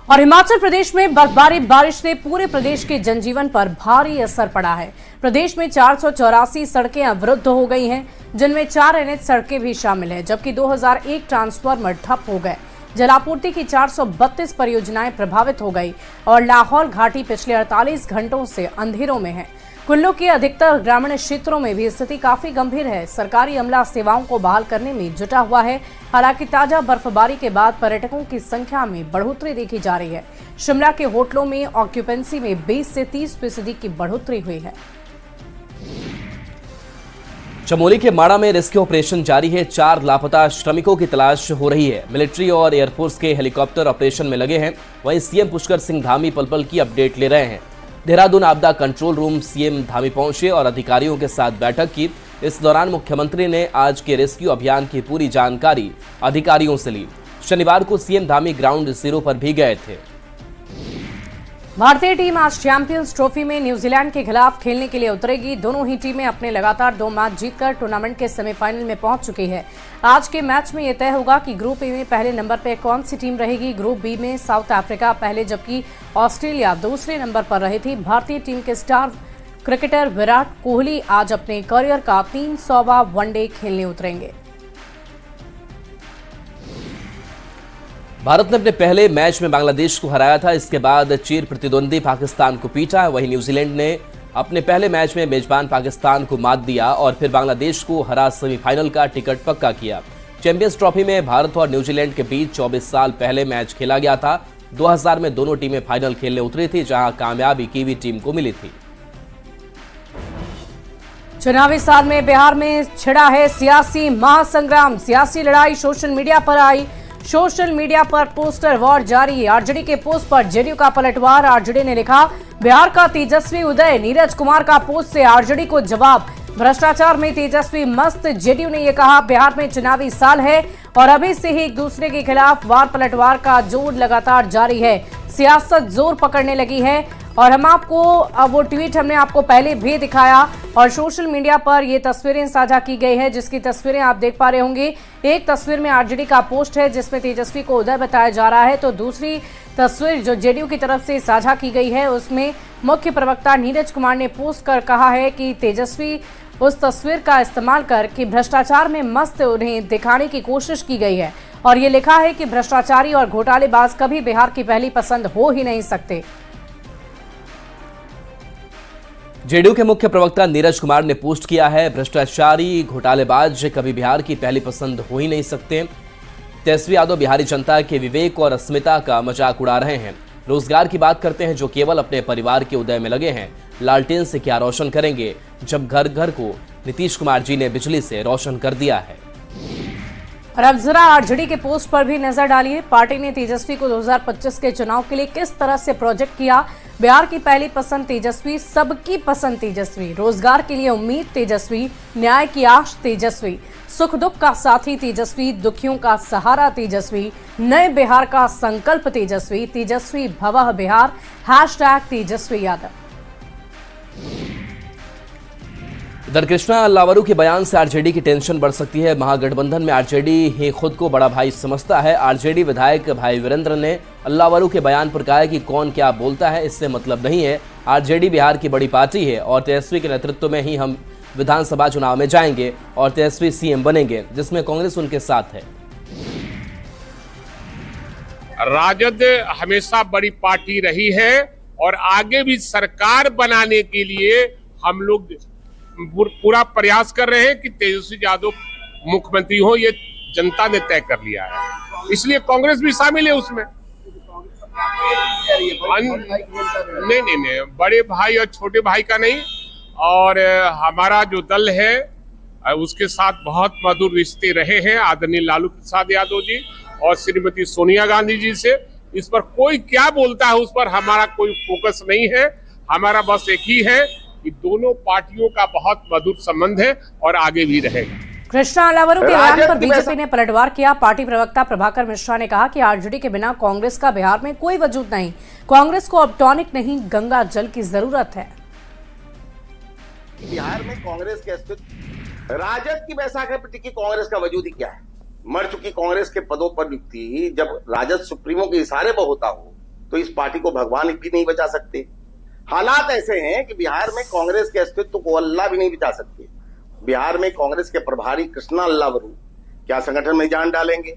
और हिमाचल प्रदेश में बर्फबारी बारिश से पूरे प्रदेश के जनजीवन पर भारी असर पड़ा है। प्रदेश में 484 सड़कें अवरुद्ध हो गई हैं, जिनमें 4 NH सड़कें भी शामिल हैं, जबकि 2001 ट्रांसफार्मर ठप हो गए। जलापूर्ति की 432 परियोजनाएं प्रभावित हो गई और लाहौल घाटी पिछले 48 घंटों से अंधेरों में है। कुल्लू के अधिकतर ग्रामीण क्षेत्रों में भी स्थिति काफी गंभीर है। सरकारी अमला सेवाओं को बहाल करने में जुटा हुआ है। हालांकि ताजा बर्फबारी के बाद पर्यटकों की संख्या में बढ़ोतरी देखी जा रही है। शिमला के होटलों में ऑक्यूपेंसी में 20 से 30% की बढ़ोतरी हुई है। चमोली के माड़ा में रेस्क्यू ऑपरेशन जारी है। 4 लापता श्रमिकों की तलाश हो रही है। मिलिट्री और एयरफोर्स के हेलीकॉप्टर ऑपरेशन में लगे हैं। वहीं सीएम पुष्कर सिंह धामी पल पल की अपडेट ले रहे हैं। देहरादून आपदा कंट्रोल रूम सीएम धामी पहुंचे और अधिकारियों के साथ बैठक की। इस दौरान मुख्यमंत्री ने आज के रेस्क्यू अभियान की पूरी जानकारी अधिकारियों से ली। शनिवार को सीएम धामी ग्राउंड जीरो पर भी गए थे। भारतीय टीम आज चैंपियंस ट्रॉफी में न्यूजीलैंड के खिलाफ खेलने के लिए उतरेगी। दोनों ही टीमें अपने लगातार 2 मैच जीतकर टूर्नामेंट के सेमीफाइनल में पहुंच चुकी है। आज के मैच में यह तय होगा कि ग्रुप ए में पहले नंबर पर कौन सी टीम रहेगी। ग्रुप बी में साउथ अफ्रीका पहले जबकि ऑस्ट्रेलिया दूसरे नंबर पर रही थी। भारतीय टीम के स्टार क्रिकेटर विराट कोहली आज अपने करियर का 300वां वनडे खेलने उतरेंगे। भारत ने अपने पहले मैच में बांग्लादेश को हराया था। इसके बाद चिर प्रतिद्वंदी पाकिस्तान को पीटा। वहीं न्यूजीलैंड ने अपने पहले मैच में मेजबान पाकिस्तान को मात दिया और फिर बांग्लादेश को हरा सेमीफाइनल का टिकट पक्का किया। चैंपियंस ट्रॉफी में भारत और न्यूजीलैंड के बीच 24 साल पहले मैच खेला गया था। 2000 में दोनों टीमें फाइनल खेलने उतरी थी, जहां कामयाबी कीवी टीम को मिली थी। चुनावी साल में बिहार में छिड़ा है सियासी महासंग्राम। सियासी लड़ाई सोशल मीडिया पर आई। सोशल मीडिया पर पोस्टर वॉर जारी। आरजेडी के पोस्ट पर जेडीयू का पलटवार। आरजेडी ने लिखा, बिहार का तेजस्वी उदय। नीरज कुमार का पोस्ट से आरजेडी को जवाब। भ्रष्टाचार में तेजस्वी मस्त। जेडीयू ने यह कहा, बिहार में चुनावी साल है और अभी से ही एक दूसरे के खिलाफ वार पलटवार का जोर लगातार जारी है। सियासत जोर पकड़ने लगी है और हम आपको वो ट्वीट हमने आपको पहले भी दिखाया और सोशल मीडिया पर ये तस्वीरें साझा की गई है, जिसकी तस्वीरें आप देख पा रहे होंगे। एक तस्वीर में आरजेडी का पोस्ट है जिसमें तेजस्वी को उदय बताया जा रहा है, तो दूसरी तस्वीर जो जेडीयू की तरफ से साझा की गई है उसमें मुख्य प्रवक्ता नीरज कुमार ने पोस्ट कर कहा है कि तेजस्वी उस तस्वीर का इस्तेमाल कर कि भ्रष्टाचार में मस्त उन्हें दिखाने की कोशिश की गई है और ये लिखा है कि भ्रष्टाचारी और घोटालेबाज कभी बिहार की पहली पसंद हो ही नहीं सकते। जेडीयू के मुख्य प्रवक्ता नीरज कुमार ने पोस्ट किया है, भ्रष्टाचारी घोटालेबाज कभी बिहार की पहली पसंद हो ही नहीं सकते। तेजस्वी यादव बिहारी जनता के विवेक और अस्मिता का मजाक उड़ा रहे हैं। रोजगार की बात करते हैं जो केवल अपने परिवार के उदय में लगे हैं। लालटेन से क्या रोशन करेंगे जब घर घर को नीतीश कुमार जी ने बिजली से रोशन कर दिया है। और अब जरा आरजेडी के पोस्ट पर भी नजर डालिए। पार्टी ने तेजस्वी को 2025 के चुनाव के लिए किस तरह से प्रोजेक्ट किया। बिहार की पहली पसंद तेजस्वी, सबकी पसंद तेजस्वी, रोजगार के लिए उम्मीद तेजस्वी, न्याय की आश तेजस्वी, सुख दुख का साथी तेजस्वी, दुखियों का सहारा तेजस्वी, नए बिहार का संकल्प तेजस्वी, तेजस्वी भवः बिहार, #तेजस्वी यादव। इधर कृष्णा अल्लावरू के बयान से आरजेडी की टेंशन बढ़ सकती है। महागठबंधन में आरजेडी ही खुद को बड़ा भाई समझता है। आरजेडी विधायक भाई वीरेंद्र ने अल्लावरू के बयान पर कहा है कि कौन क्या बोलता है इससे मतलब नहीं है। आरजेडी बिहार की बड़ी पार्टी है और तेजस्वी के नेतृत्व में ही हम विधानसभा चुनाव में जाएंगे और तेजस्वी सीएम बनेंगे, जिसमें कांग्रेस उनके साथ है। राजद हमेशा बड़ी पार्टी रही है और आगे भी सरकार बनाने के लिए हम लोग पूरा प्रयास कर रहे हैं कि तेजस्वी यादव मुख्यमंत्री हो। ये जनता ने तय कर लिया है, इसलिए कांग्रेस भी शामिल है उसमें। नहीं, बड़े भाई और छोटे भाई का नहीं। और हमारा जो दल है उसके साथ बहुत मधुर रिश्ते रहे हैं आदरणीय लालू प्रसाद यादव जी और श्रीमती सोनिया गांधी जी से। इस पर कोई क्या बोलता है उस पर हमारा कोई फोकस नहीं है। हमारा बस एक ही है कि दोनों पार्टियों का बहुत मधुर संबंध है और आगे भी रहेगा। कृष्णा अल्लावरू के बयान पर बीजेपी ने पलटवार किया। पार्टी प्रवक्ता प्रभाकर मिश्रा ने कहा कि आरजेडी के बिना कांग्रेस का बिहार में कोई वजूद नहीं। कांग्रेस को अब टॉनिक नहीं, गंगा जल की जरूरत है। बिहार में कांग्रेस के अस्तित्व, राजद की बैसाखी पर टिकी कांग्रेस का वजूद ही क्या है। मर चुकी कांग्रेस के पदों पर नियुक्ति जब राजद सुप्रीमो के इशारे पर होता हो तो इस पार्टी को भगवान भी नहीं बचा सकते। हालात ऐसे हैं कि बिहार में कांग्रेस के अस्तित्व को अल्लाह भी नहीं बचा सकते। बिहार में कांग्रेस के प्रभारी कृष्णा अल्लावरू क्या संगठन में जान डालेंगे?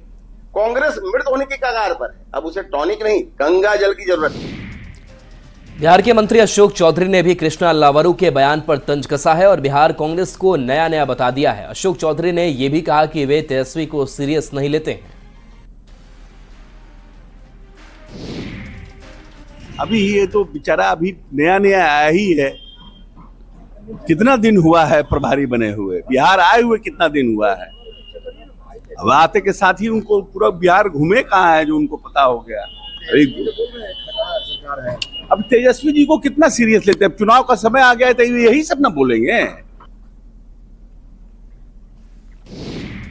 कांग्रेस मृत होने की कगार पर है। अब उसे टॉनिक नहीं, गंगा जल की जरूरत है। बिहार के मंत्री अशोक चौधरी ने भी कृष्णा अल्लावरू के बयान पर तंज कसा है और बिहार कांग्रेस को नया नया बता दिया है। अशोक चौधरी ने यह भी कहा कि वे तेजस्वी को सीरियस नहीं लेते हैं। अभी ये तो बेचारा अभी नया नया आया ही है। कितना दिन हुआ है प्रभारी बने हुए? बिहार आए हुए कितना दिन हुआ है? अब आते के साथ ही उनको पूरा बिहार घूमे कहाँ है जो उनको पता हो गया। अब तेजस्वी जी को कितना सीरियस लेते हैं? चुनाव का समय आ गया है तो यही सब ना बोलेंगे।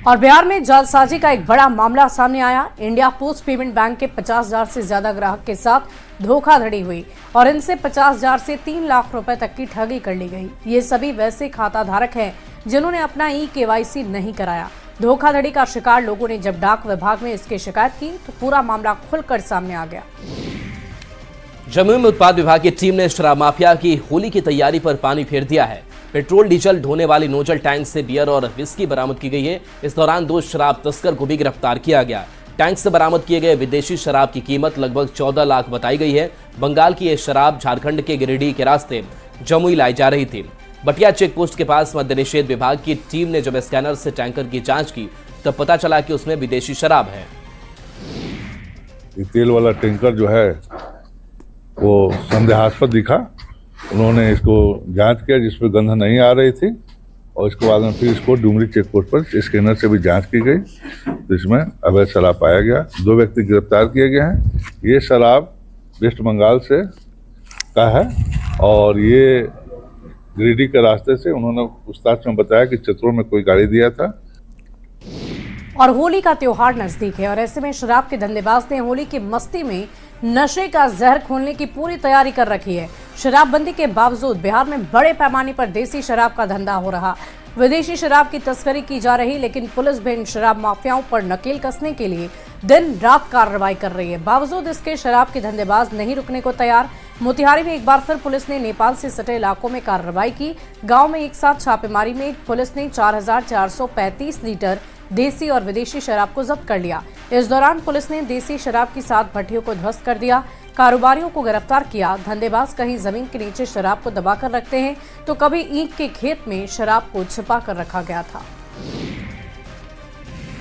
और बिहार में जालसाजी का एक बड़ा मामला सामने आया। इंडिया पोस्ट पेमेंट बैंक के 50,000 से ज्यादा ग्राहक के साथ धोखाधड़ी हुई और इनसे 50,000 से 3 लाख रुपए तक की ठगी कर ली गई। ये सभी वैसे खाता धारक हैं जिन्होंने अपना KYC नहीं कराया। धोखाधड़ी का शिकार लोगों ने जब डाक विभाग में इसकी शिकायत की तो पूरा मामला खुलकर सामने आ गया। जमुई में उत्पाद विभाग की टीम ने शराब माफिया की होली की तैयारी पर पानी फेर दिया है। पेट्रोल डीजल ढोने वाली नोजल टैंक से बियर और विस्की बरामद की गई है। इस दौरान 2 शराब तस्कर को भी गिरफ्तार किया गया। टैंक से बरामद किए गए विदेशी शराब की कीमत लगभग 14 लाख बताई गई है। बंगाल की यह शराब झारखंड के गिरिडीह के रास्ते जमुई लाई जा रही थी। बटिया चेक पोस्ट के पास मद्य निषेध विभाग की टीम ने जब स्कैनर से टैंकर की जांच की तब पता चला कि उसमें विदेशी शराब है। तेल वाला टैंकर जो है वो संदेहास्पद दिखा। उन्होंने इसको जांच किया जिसमें गंध नहीं आ रही थी और इसके बाद में फिर इसको डुमरी चेक पोस्ट पर स्कैनर से भी जांच की गई तो इसमें अवैध शराब पाया गया। 2 व्यक्ति गिरफ्तार किए गए हैं। ये शराब वेस्ट बंगाल से का है और ये गिरिडीह के रास्ते से उन्होंने पूछताछ में बताया कि चतुर में कोई गाड़ी दिया था। और होली का त्योहार नजदीक है और ऐसे में शराब के धंधेबाज ने होली की मस्ती में नशे का जहर खोलने की पूरी तैयारी कर रखी है। शराबबंदी के बावजूद बिहार में बड़े पैमाने पर देसी शराब का धंधा हो रहा। विदेशी शराब की तस्करी की जा रही, लेकिन पुलिस भी इन शराब माफियाओं पर नकेल कसने के लिए दिन रात कार्रवाई कर रही है। बावजूद इसके शराब के धंधेबाज नहीं रुकने को तैयार। मोतिहारी में एक बार फिर पुलिस ने नेपाल से सटे इलाकों में कार्रवाई की। गांव में एक साथ छापेमारी में पुलिस ने 4,435 लीटर देसी और विदेशी शराब को जब्त कर लिया। इस दौरान पुलिस ने देसी शराब की 7 भट्टियों को ध्वस्त कर दिया। कारोबारियों को गिरफ्तार किया। धंधेबाज कहीं जमीन के नीचे शराब को दबाकर रखते हैं तो कभी ईंट के खेत में शराब को छिपा कर रखा गया था।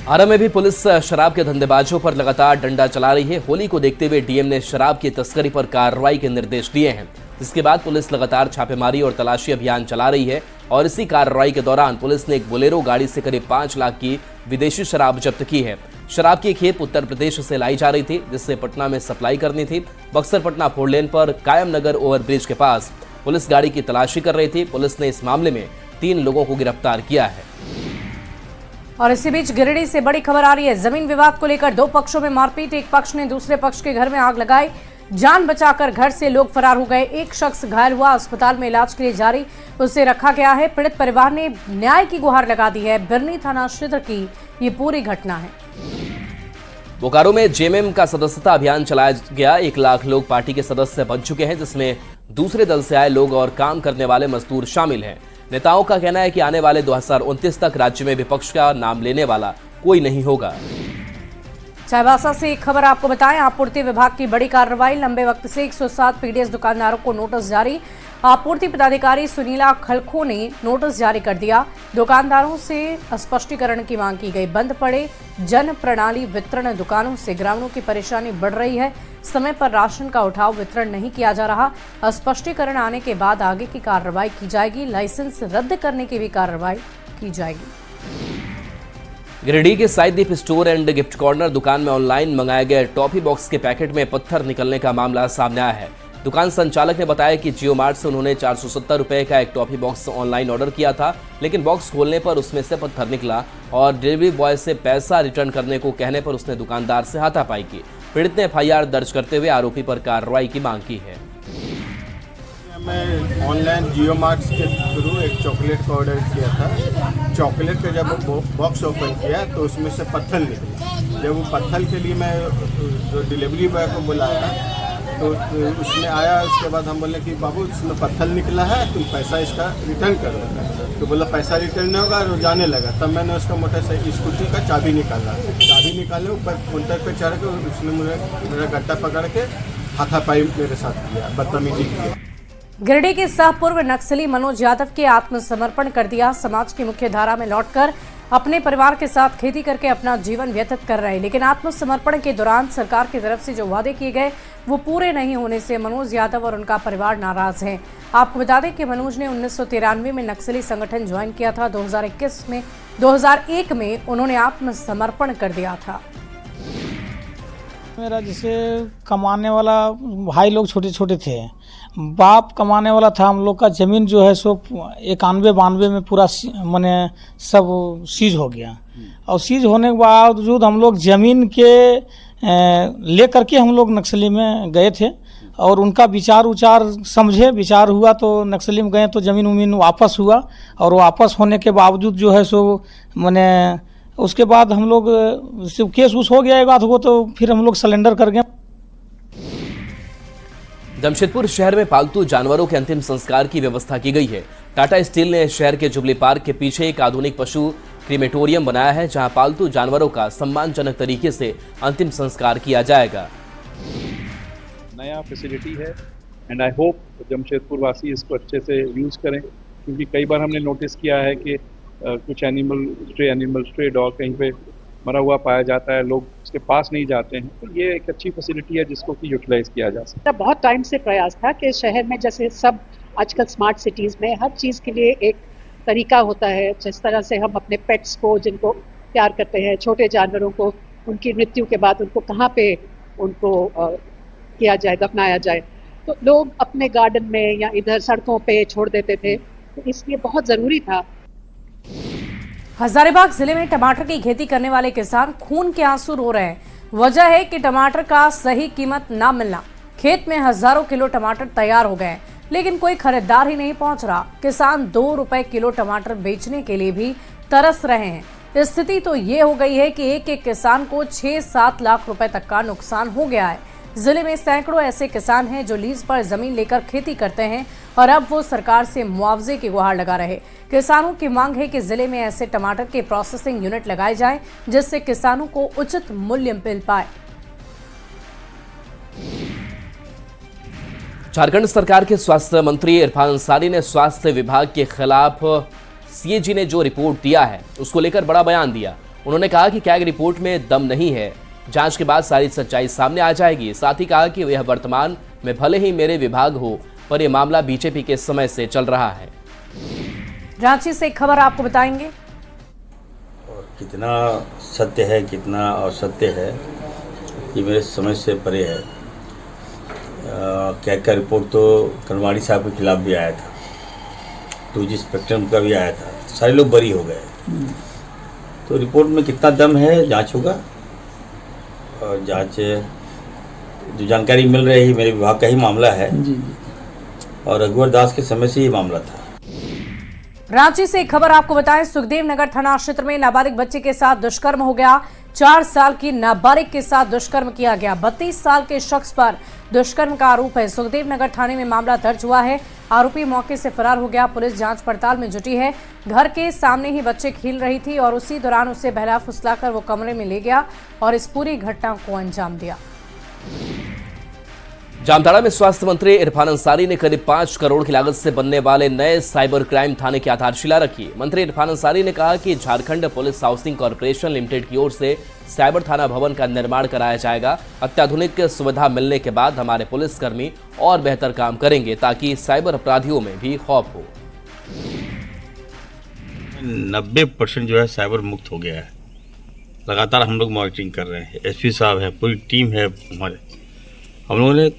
आरा में भी पुलिस शराब के धंधेबाजों पर लगातार डंडा चला रही है। होली को देखते हुए डीएम ने शराब की तस्करी पर कार्रवाई के निर्देश दिए हैं। इसके बाद पुलिस लगातार छापेमारी और तलाशी अभियान चला रही है और इसी कार्रवाई के दौरान पुलिस ने एक बोलेरो गाड़ी से करीब 5 लाख की विदेशी शराब जब्त की है। शराब की खेप उत्तर प्रदेश से लाई जा रही थी जिससे पटना में सप्लाई करनी थी। बक्सर पटना 4 लेन पर कायम नगर ओवरब्रिज के पास पुलिस गाड़ी की तलाशी कर रही थी। पुलिस ने इस मामले में 3 लोगों को गिरफ्तार किया है। और इसी बीच गिरिडीह से बड़ी खबर आ रही है। जमीन विवाद को लेकर 2 पक्षों में मारपीट। एक पक्ष ने दूसरे पक्ष के घर में आग लगाई। जान बचाकर घर से लोग फरार हो गए। एक शख्स घायल हुआ, अस्पताल में इलाज के लिए जारी, उसे रखा गया है। पीड़ित परिवार ने न्याय की गुहार लगा दी है। बिरनी थाना क्षेत्र की ये पूरी घटना है। बोकारो में जेएमएम का सदस्यता अभियान चलाया गया। 1 लाख लोग पार्टी के सदस्य बन चुके हैं जिसमें दूसरे दल से आए लोग और काम करने वाले मजदूर शामिल हैं। नेताओं का कहना है कि आने वाले 2029 तक राज्य में विपक्ष का नाम लेने वाला कोई नहीं होगा। चाईबासा से एक खबर आपको बताएं। आपूर्ति विभाग की बड़ी कार्रवाई। लंबे वक्त से 107 पीडीएस दुकानदारों को नोटिस जारी। आपूर्ति पदाधिकारी सुनीला खलखो ने नोटिस जारी कर दिया। दुकानदारों से स्पष्टीकरण की मांग की गई। बंद पड़े जन प्रणाली वितरण दुकानों से ग्रामीणों की परेशानी बढ़ रही है। समय पर राशन का उठाव वितरण नहीं किया जा रहा। स्पष्टीकरण आने के बाद आगे की कार्रवाई की जाएगी। लाइसेंस रद्द करने की भी कार्रवाई की जाएगी। गिरिडीह के साइदीप स्टोर एंड गिफ्ट कॉर्नर दुकान में ऑनलाइन मंगाए गए टॉफी बॉक्स के पैकेट में पत्थर निकलने का मामला सामने आया है। दुकान संचालक ने बताया कि जियो मार्ट से उन्होंने 470 रुपए का एक टॉफी बॉक्स ऑनलाइन ऑर्डर किया था, लेकिन बॉक्स खोलने पर उसमें से पत्थर निकला और डिलीवरी बॉय से पैसा रिटर्न करने को कहने पर उसने दुकानदार से हाथापाई की। पीड़ित ने FIR दर्ज करते हुए आरोपी पर कार्रवाई की मांग की है। मैं ऑनलाइन जियो मार्ट के थ्रू एक चॉकलेट का ऑर्डर किया था। चॉकलेट का जब बॉक्स ओपन किया तो उसमें से पत्थर निकला। जब वो पत्थर के लिए मैं डिलीवरी बॉय को बुलाया तो उसमें आया। उसके बाद हम बोले कि बाबू इसमें पत्थर निकला है, तुम पैसा इसका रिटर्न कर दो। तो बोला पैसा रिटर्न नहीं होगा, और जाने लगा। तब मैंने उसका मोटरसाइकिल स्कूटी का चाबी निकाले ऊपर काउंटर पे चढ़ के उसने मेरा गड्ढा पकड़ के हाथापाई मेरे साथ किया, बदतमीजी की। गिरिडीह के पूर्व नक्सली मनोज यादव के आत्मसमर्पण कर दिया। समाज की मुख्य धारा में लौटकर अपने परिवार के साथ खेती करके अपना जीवन व्यतीत कर रहे हैं, लेकिन आत्मसमर्पण के दौरान सरकार की तरफ से जो वादे किए गए वो पूरे नहीं होने से मनोज यादव और उनका परिवार नाराज हैं। आपको बता दें कि मनोज ने 1993 में नक्सली संगठन ज्वाइन किया था। 2001 में उन्होंने आत्मसमर्पण कर दिया था। मेरा जैसे कमाने वाला भाई लोग छोटे छोटे थे, बाप कमाने वाला था। हम लोग का ज़मीन जो है सो 91-92 में पूरा माने सब सीज हो गया, और सीज होने के बावजूद हम लोग ज़मीन के ले करके हम लोग नक्सली में गए थे, और उनका विचार समझे, विचार हुआ तो नक्सली में गए तो ज़मीन उमीन वापस हुआ। और वापस होने के बावजूद जो है सो माने उसके बाद हम लोग केस उस हो गया एक बात हो, तो फिर हम लोग सरेंडर कर गए। जमशेदपुर शहर में पालतू जानवरों के अंतिम संस्कार की व्यवस्था की गई है। टाटा स्टील ने शहर के जुबली पार्क के पीछे एक आधुनिक पशु क्रीमेटोरियम बनाया है, जहां पालतू जानवरों का सम्मानजनक तरीके से अंतिम संस्कार किया जाएगा। नया फैसिलिटी है एंड आई होप जमशेदपुर वासी इसको अच्छे से यूज़ करें, क्योंकि कई बार हमने नोटिस किया है कि कुछ स्ट्रे डॉग कहीं पे मरा हुआ पाया जाता है, लोग उसके पास नहीं जाते हैं। तो ये एक अच्छी फैसिलिटी है जिसको कि यूटिलाइज किया जा सकता है। बहुत टाइम से प्रयास था कि शहर में जैसे सब आजकल स्मार्ट सिटीज़ में हर चीज़ के लिए एक तरीका होता है, जिस तरह से हम अपने पेट्स को जिनको प्यार करते हैं, छोटे जानवरों को उनकी मृत्यु के बाद उनको कहाँ पे उनको किया जाए, दफनाया जाए, तो लोग अपने गार्डन में या इधर सड़कों पे छोड़ देते थे। तो इसलिए बहुत ज़रूरी था। हजारीबाग जिले में टमाटर की खेती करने वाले किसान खून के आंसू रो रहे हैं। वजह है कि टमाटर का सही कीमत ना मिलना। खेत में हजारों किलो टमाटर तैयार हो गए, लेकिन कोई खरीदार ही नहीं पहुंच रहा। किसान 2 रुपए किलो टमाटर बेचने के लिए भी तरस रहे हैं। स्थिति तो ये हो गई है कि एक एक किसान को 6-7 लाख रुपए तक का नुकसान हो गया है। जिले में सैकड़ों ऐसे किसान हैं जो लीज पर जमीन लेकर खेती करते हैं और अब वो सरकार से मुआवजे की गुहार लगा रहे। किसानों की मांग है कि जिले में ऐसे टमाटर के प्रोसेसिंग यूनिट लगाए जाएं, जिससे किसानों को उचित मूल्य मिल पाए। झारखंड सरकार के स्वास्थ्य मंत्री इरफान अंसारी ने स्वास्थ्य विभाग के खिलाफ सीएजी ने जो रिपोर्ट दिया है उसको लेकर बड़ा बयान दिया। उन्होंने कहा कि कैग रिपोर्ट में दम नहीं है, जांच के बाद सारी सच्चाई सामने आ जाएगी। साथ ही कहा कि यह वर्तमान में भले ही मेरे विभाग हो, पर यह मामला बीजेपी के समय से चल रहा है। रांची से एक खबर आपको बताएंगे। और कितना सत्य है कितना असत्य है ये मेरे समझ से परे है। कैग का रिपोर्ट तो कनवाड़ी साहब के खिलाफ भी आया था, 2G स्पेक्ट्रम का भी आया था, सारे लोग बरी हो गए। तो रिपोर्ट में कितना दम है जांच होगा, और जांच जो जानकारी मिल रही है मेरे विभाग का ही मामला है और रघुवर दास के समय से ये मामला था। रांची से एक खबर आपको बताएं, सुखदेव नगर थाना क्षेत्र में नाबालिग बच्चे के साथ दुष्कर्म हो गया। 4 साल की नाबालिग के साथ दुष्कर्म किया गया। 32 साल के शख्स पर दुष्कर्म का आरोप है। सुखदेव नगर थाने में मामला दर्ज हुआ है। आरोपी मौके से फरार हो गया। पुलिस जांच पड़ताल में जुटी है। घर के सामने ही बच्चे खेल रही थी और उसी दौरान उसे बहला फुसलाकर वो कमरे में ले गया और इस पूरी घटना को अंजाम दिया। जामताड़ा में स्वास्थ्य मंत्री इरफान अंसारी ने करीब 5 करोड़ की लागत से बनने वाले नए साइबर क्राइम थाने की आधारशिला रखी। मंत्री इरफान अंसारी ने कहा कि Jharkhand police housing corporation limited की ओर से साइबर थाना भवन का निर्माण कराया जाएगा। अत्याधुनिक सुविधा मिलने के बाद हमारे पुलिसकर्मी और बेहतर काम करेंगे ताकि साइबर अपराधियों में भी खौफ हो। 90% जो है साइबर मुक्त हो गया है। लगातार हम लोग मॉनिटरिंग कर रहे हैं, एसपी साहब है, पूरी टीम है हमारे। हम लोगों ने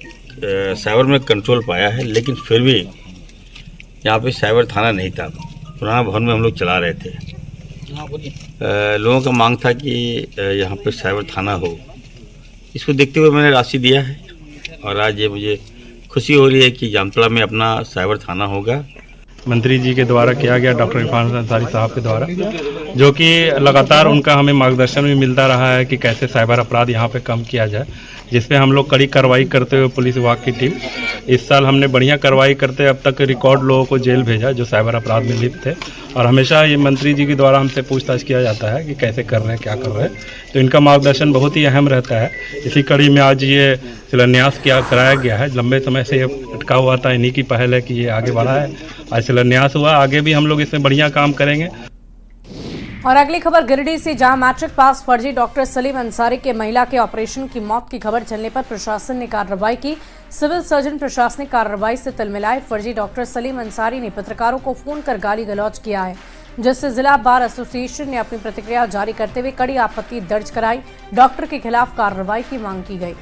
साइबर में कंट्रोल पाया है, लेकिन फिर भी यहाँ पे साइबर थाना नहीं था। पुराना भवन में हम लोग चला रहे थे। लोगों का मांग था कि यहाँ पे साइबर थाना हो। इसको देखते हुए मैंने राशि दिया है और आज ये मुझे खुशी हो रही है कि जामताड़ा में अपना साइबर थाना होगा। मंत्री जी के द्वारा किया गया, डॉक्टर इरफान अंसारी साहब के द्वारा, जो कि लगातार उनका हमें मार्गदर्शन भी मिलता रहा है कि कैसे साइबर अपराध यहाँ पे कम किया जाए, जिसपे हम लोग कड़ी कार्रवाई करते हुए पुलिस विभाग की टीम इस साल हमने बढ़िया कार्रवाई करते अब तक रिकॉर्ड लोगों को जेल भेजा जो साइबर अपराध में लिप्त थे। और हमेशा ये मंत्री जी के द्वारा हमसे पूछताछ किया जाता है कि कैसे कर रहे हैं, क्या कर रहे हैं, तो इनका मार्गदर्शन बहुत ही अहम रहता है। इसी कड़ी में आज ये शिलान्यास कराया गया है। लंबे समय से ये अटका हुआ था, इन्हीं की पहल है कि ये आगे बढ़ा है। आज शिलान्यास हुआ, आगे भी हम लोग इसमें बढ़िया काम करेंगे। और अगली खबर गिरिडीह से, जहां मैट्रिक पास फर्जी डॉक्टर सलीम अंसारी के महिला के ऑपरेशन की मौत की खबर चलने पर प्रशासन ने कार्रवाई की। सिविल सर्जन प्रशासनिक कार्रवाई से तिलमिलाए। फर्जी डॉक्टर सलीम अंसारी ने पत्रकारों को फोन कर गाली गलौज किया है, जिससे जिला बार एसोसिएशन ने अपनी प्रतिक्रिया जारी करते हुए कड़ी आपत्ति दर्ज कराई। डॉक्टर के खिलाफ कार्रवाई की मांग की गई।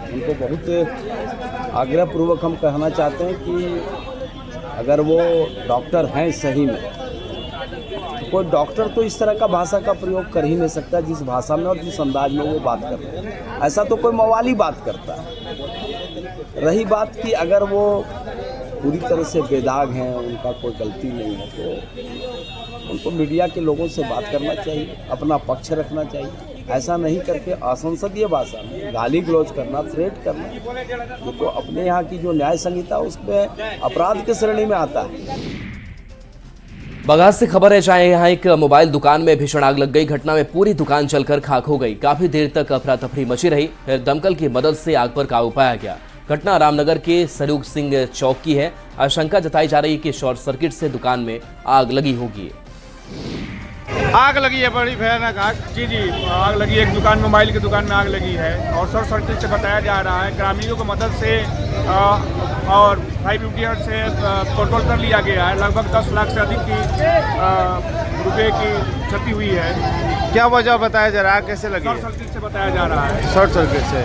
उनको बहुत आग्रहपूर्वक हम कहना चाहते हैं कि अगर वो डॉक्टर हैं सही में, तो कोई डॉक्टर तो इस तरह का भाषा का प्रयोग कर ही नहीं सकता जिस भाषा में और जिस अंदाज में वो बात कर रहे हैं। ऐसा तो कोई मवाली बात करता है। रही बात कि अगर वो पूरी तरह से बेदाग हैं, उनका कोई गलती नहीं है, तो उनको मीडिया के लोगों से बात करना चाहिए, अपना पक्ष रखना चाहिए। ऐसा नहीं करके असंसदीय भाषा में गाली गलौज करना, थ्रेट करना, ये तो अपने यहाँ की जो न्याय संहिता उसमें अपराध की श्रेणी में आता है। बगास से खबर है, चाहे यहाँ एक मोबाइल दुकान में भीषण आग लग गई। घटना में पूरी दुकान जलकर खाक हो गई। काफी देर तक अफरा तफरी मची रही, फिर दमकल की मदद से आग पर काबू पाया गया। घटना रामनगर के सरूख सिंह चौक की है। आशंका जताई जा रही है कि शॉर्ट सर्किट से दुकान में आग लगी होगी। आग लगी है, बड़ी भयानक आग। जी आग लगी है, एक दुकान, मोबाइल की दुकान में आग लगी है और शॉर्ट सर्किट से बताया जा रहा है। ग्रामीणों की मदद से और फायर ब्रिगेड से कंट्रोल कर लिया गया है। लगभग 10 लाख से अधिक की रुपए की क्षति हुई है। क्या वजह बताया जा रहा है, कैसे लगी? शॉर्ट सर्किट से बताया जा रहा है। शॉर्ट सर्किट से।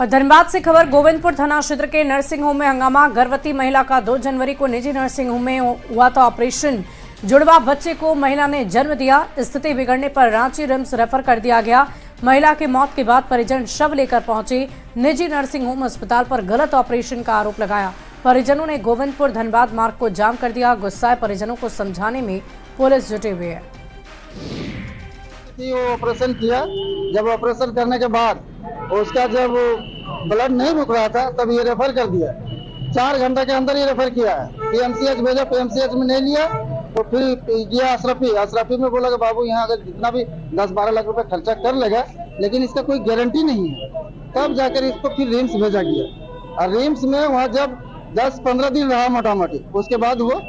और धनबाद से खबर, गोविंदपुर थाना क्षेत्र के नर्सिंग होम में हंगामा। गर्भवती महिला का 2 जनवरी को निजी नर्सिंग होम में हुआ था ऑपरेशन। जुड़वा बच्चे को महिला ने जन्म दिया। स्थिति बिगड़ने पर रांची रिम्स रेफर कर दिया गया। महिला की मौत के बाद परिजन शव लेकर पहुंचे। निजी नर्सिंग होम अस्पताल पर गलत ऑपरेशन का आरोप लगाया। परिजनों ने गोविंदपुर धनबाद मार्ग को जाम कर दिया। गुस्साए परिजनों को समझाने में पुलिस जुटी हुई है। वो ऑपरेशन किया, जब ऑपरेशन करने के बाद उसका जब ब्लड नहीं रुक रहा था तब ये रेफर कर दिया। 4 घंटे के अंदर ये रेफर किया है। पीएमसीएच भेजा, पीएमसीएच में नहीं लिया तो फिर गया अशरफी में बोला कि बाबू यहाँ अगर जितना भी 10-12 लाख रुपए खर्चा कर लेगा, लेकिन इसका कोई गारंटी नहीं है। तब जाकर इसको फिर रिम्स भेजा गया और रिम्स में वहाँ जब 10-15 दिन रहा मोटा मोटी, उसके बाद वो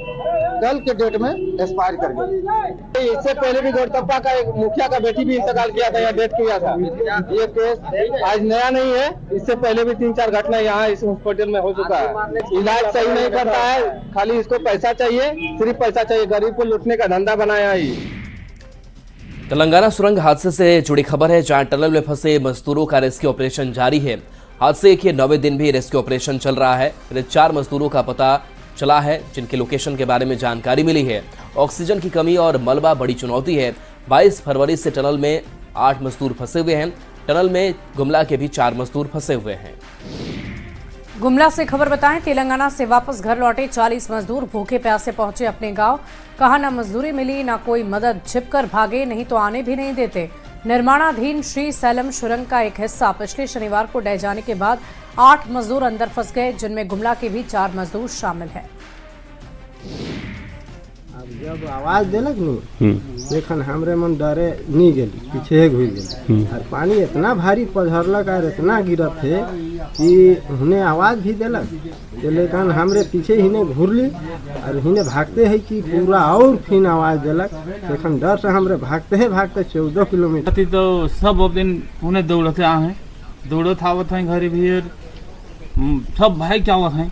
कल के डेट में एक्सपायर कर गई। इससे पहले भी गौरतप्पा का एक मुखिया का बेटी भी इंतकाल किया था या डेथ किया था। ये केस आज नया नहीं है, इससे पहले भी 3-4 घटना यहाँ इस हॉस्पिटल में हो चुका है। इलाज सही नहीं करता है, खाली इसको पैसा चाहिए, सिर्फ पैसा चाहिए। गरीब को लूटने का धंधा बनाया ही। तेलंगाना सुरंग हादसे से जुड़ी खबर है, जहां टनल में फंसे मजदूरों का रेस्क्यू ऑपरेशन जारी है। हादसे के 9वें दिन भी रेस्क्यू ऑपरेशन चल रहा है। 4 मजदूरों का पता चला है, जिनके लोकेशन के बारे में जानकारी मिली है। ऑक्सीजन की कमी और मलबा बड़ी चुनौती है। 22 फरवरी से टनल में 8 मजदूर फंसे हुए हैं। टनल में गुमला के भी 4 मजदूर फंसे हुए हैं। गुमला से खबर बताएं, तेलंगाना से वापस घर लौटे 40 मजदूर भूखे प्यासे पहुंचे अपने गांव। कहा ना मजदूरी मिली ना कोई मदद, छिपकर भागे, नहीं तो आने भी नहीं देते। निर्माणाधीन श्री सैलम सुरंग का एक हिस्सा पिछले शनिवार को ढह जाने के बाद 8 मजदूर अंदर फंस गए, जिनमें गुमला के भी 4 मजदूर शामिल हैं। अब जब आवाज देलक नु लेकिन हमरे मन डरे नहीं गेली, पीछे घुस गेली और पानी इतना भारी पझरलक और इतना गिरत है कि उन्हें आवाज भी देलक, लेकिन हमरे पीछे ही ने घुरली और हिने भागते है कि पूरा और फिर आवाज देलक, लेकिन डर से हमरे भागते 14 किलोमीटर। तो सब दिन उन्हें दौड़ते आ हैं, दौड़त आवत हैं घरे भी सब भाई क्या आवत हैं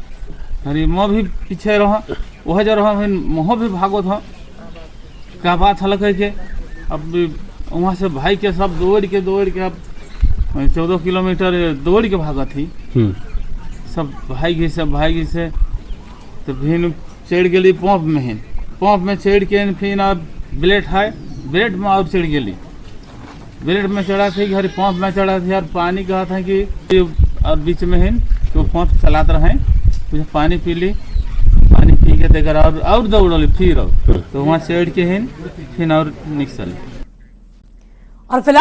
अरे मैं भी पीछे रहा वह जो रहा मोह भी भागो था। क्या बात हल के अब वहाँ से भाई के सब दौड़ के अब 14 किलोमीटर दौड़ के भागा थी सब भाई से तो फिर चढ़ गई पंप में चढ़ के फिर अब ब्लेड में और चढ़ गई। ब्लेड में चढ़ा थी घर पंप में चढ़ा थी और पानी कहा था कि और बीच में है तो पंप चलाते रहे कुछ पानी पी ली, पानी पी के देकर और दौड़ली फिर तो वहाँ चढ़ के हिन फिर और निकल। और फिलहाल